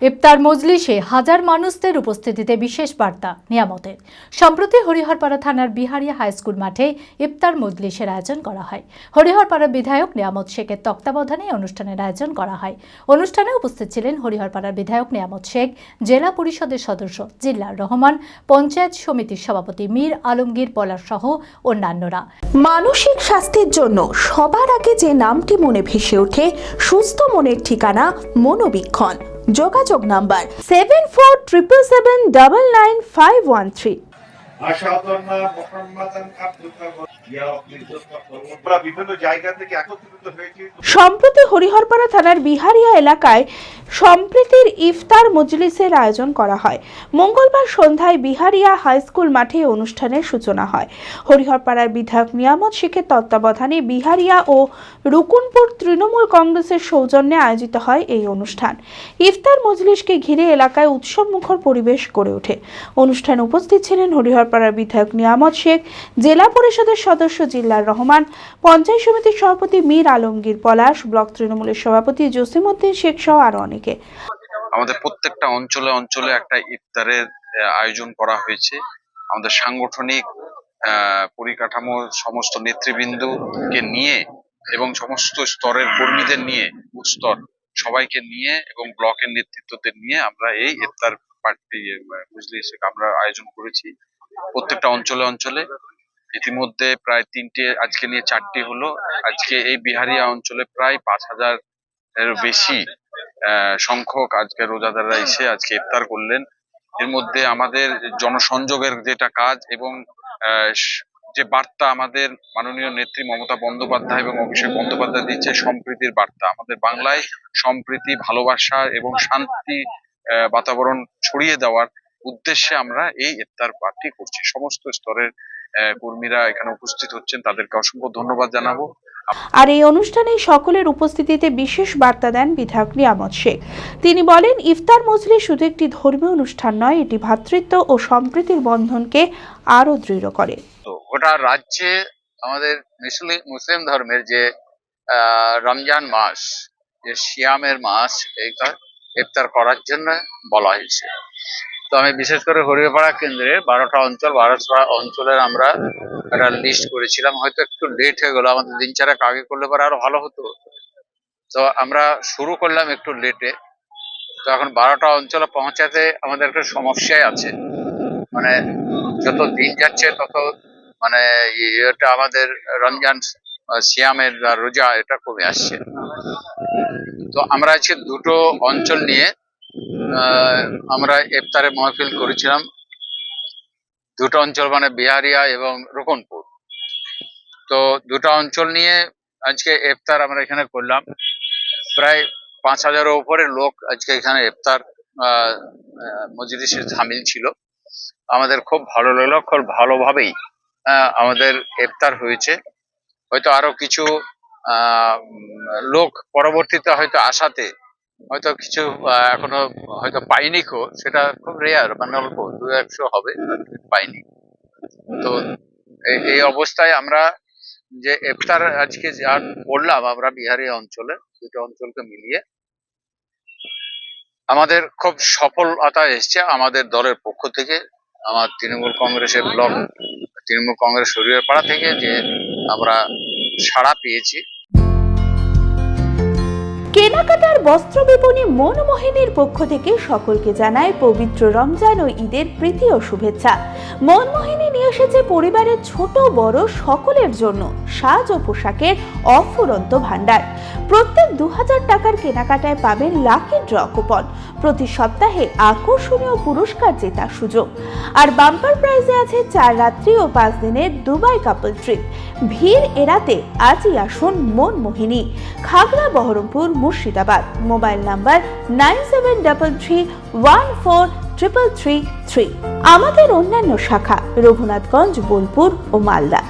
ইফতার মজলিসে হাজার মানুষদের উপস্থিতিতে বিশেষ বার্তা নিয়ামতের। সম্প্রতি হরিহরপাড়া থানার বিহারিয়া হাই স্কুল মাঠে ইফতার মজলিসের আয়োজন করা হয়। হরিহরপাড়া বিধায়ক নিয়ামত শেখের তত্ত্বাবধানে অনুষ্ঠানের আয়োজন করা হয়। অনুষ্ঠানে উপস্থিত ছিলেন হরিহরপাড়ার বিধায়ক নিয়ামত শেখ, জেলা পরিষদের সদস্য জিল্লার রহমান, পঞ্চায়েত সমিতির সভাপতি মীর আলমগীর পলাশ সহ অন্যান্যরা। মানসিক স্বাস্থ্যের জন্য সবার আগে যে নামটি মনে ভেসে ওঠে, সুস্থ মনের ঠিকানা মনোবীক্ষণ। যোগাযোগ নাম্বার 7477799513। সম্প্রতি হরিহরপাড়া থানার বিহারিয়া এলাকায় সম্প্রীতির ইফতার মজলিসের আয়োজন করা হয়। মঙ্গলবার সন্ধ্যায় বিহারিয়া হাই স্কুল মাঠে অনুষ্ঠানের সূচনা হয়। হরিহরপাড়ার বিধায়ক নিয়ামত শেখের তত্ত্বাবধানে বিহারিয়া ও রুকুনপুর তৃণমূল কংগ্রেসের সৌজন্যে আয়োজিত হয় এই অনুষ্ঠান। ইফতার মজলিসকে ঘিরে এলাকায় উৎসবমুখর পরিবেশ গড়ে ওঠে। অনুষ্ঠানে উপস্থিত ছিলেন হরিহরপাড়ার বিধায়ক নিয়ামত শেখ, জেলা পরিষদের সদস্য জিল্লার রহমান, পঞ্চায়েত সমিতির সভাপতি মীর আলমগীর পলাশ, ব্লক তৃণমূলের সভাপতি জসিমউদ্দিন শেখ সহ আরো অনেকে। আমাদের প্রত্যেকটা অঞ্চলে অঞ্চলে একটা ইফতারের আয়োজন করা হয়েছে। আমাদের সাংগঠনিক পরিকাঠামো সমস্ত নেতৃবৃন্দকে নিয়ে এবং সমস্ত স্তরের কর্মীদের নিয়ে, স্তর সবাইকে নিয়ে এবং ব্লকের নেতৃত্বদের নিয়ে আমরা এই ইফতার পার্টি মজলিস আমরা আয়োজন করেছি প্রত্যেকটা অঞ্চলে অঞ্চলে। ইতিমধ্যে প্রায় 3টে, আজকে নিয়ে 4টি হলো। আজকে এই বিহারিয়া অঞ্চলে প্রায় 5000 এর বেশি সংখ্যক আজকে রোজাদাররা এসে আজকে ইফতার করলেন। এর মধ্যে আমাদের জনসংযোগের যেটা কাজ এবং যে বার্তা আমাদের মাননীয় নেত্রী মমতা বন্দ্যোপাধ্যায় এবং অভিষেক বন্দ্যোপাধ্যায় দিচ্ছে, সম্প্রীতির বার্তা। আমাদের বাংলায় সম্প্রীতি, ভালোবাসা এবং শান্তি বাতাবরণ ছড়িয়ে দেওয়ার উদ্দেশ্যে আমরা এই ইফতার পার্টি করছি। সমস্ত স্তরের কর্মীরা এখানে উপস্থিত হচ্ছেন, তাদেরকে অসংখ্য ধন্যবাদ জানাবো। আর এই অনুষ্ঠানে সকলের উপস্থিতিতে বিশেষ বার্তা দেন বিধায়ক নিয়ামত শেখ। তিনি বলেন, ইফতার মজলিস শুধু একটি ধর্মীয় অনুষ্ঠান নয়, এটি ভ্রাতৃত্ব ও সম্প্রীতির বন্ধনকে আরো দৃঢ় করে। তো গোটা রাজ্যে আমাদের মুসলিম ধর্মের যে রমজান মাস, যে সিয়ামের মাস, এইটা ইফতার করার জন্য বলা হয়েছে। তো আমি বিশেষ করে হরিহরপাড়া কেন্দ্রে 12টা অঞ্চলের আমরা একটা লিস্ট করেছিলাম। হয়তো একটু লেট হয়ে গেল, আমাদের দিন চারেক আগে করলে পরে আরো ভালো হতো। তো আমরা শুরু করলাম একটু লেটে। তো এখন 12টা অঞ্চলে পৌঁছাতে আমাদের একটা সমস্যাই আছে। মানে যত দিন যাচ্ছে তত মানে এটা আমাদের রমজান সিয়ামের রোজা এটা কমে আসছে। তো আমরা আজকে 2টো অঞ্চল নিয়ে আমরা ইফতারে মাহফিল করেছিলাম। 2টো অঞ্চল মানে বিহারিয়া এবং রুকুনপুর। তো 2টা অঞ্চল নিয়ে আজকে ইফতার আমরা এখানে করলাম। প্রায় 5000-এর উপরে লোক আজকে এখানে ইফতার মজলিসে শামিল ছিল। আমাদের খুব ভালো লাগলো, খুব ভালোভাবেই আমাদের ইফতার হয়েছে। হয়তো আরো কিছু লোক পরবর্তীতে হয়তো আসাতে হয়তো কিছু এখনো হয়তো পাইনি, সেটা খুব রেয়ার, মানে অল্প 200 হবে, পাইনি। তো এই অবস্থায় আমরা যে ইফতার আজকে যা করলাম আমরা বিহারিয়া অঞ্চলে, 2টো অঞ্চলকে মিলিয়ে আমাদের খুব সফলতা এসছে আমাদের দলের পক্ষ থেকে, আমার তৃণমূল কংগ্রেসের ব্লক তৃণমূল কংগ্রেস হরিহরপাড়া থেকে যে আমরা সাড়া পেয়েছি। কেনাকাটার বস্ত্র বিপণী মনমোহিনীর পক্ষ থেকে সকলকে জানায় পবিত্র রমজান ও ঈদের প্রীতি ও শুভেচ্ছা। মনমোহিনী নিয়ে এসেছে পরিবারের ছোট বড় সকলের জন্য সাজ ও পোশাকের অফুরন্ত ভান্ডার। প্রত্যেক 2000 টাকার কেনাকাটায় পাবেন লাকি ড্র কুপন, প্রতি সপ্তাহে আকর্ষণীয় পুরস্কার জেতার সুযোগ, আর বাম্পার প্রাইজে আছে 4 রাত্রি ও 5 দিনের দুবাই কাপল ট্রিপ। ভিড় এড়াতে আজই আসুন মনমোহিনী, খাগড়া বহরমপুর, মুর্শিদাবাদ। Mobile number 9733143333। আমাদের অন্যান্য শাখা রঘুনাথগঞ্জ, বোলপুর ও মালদা।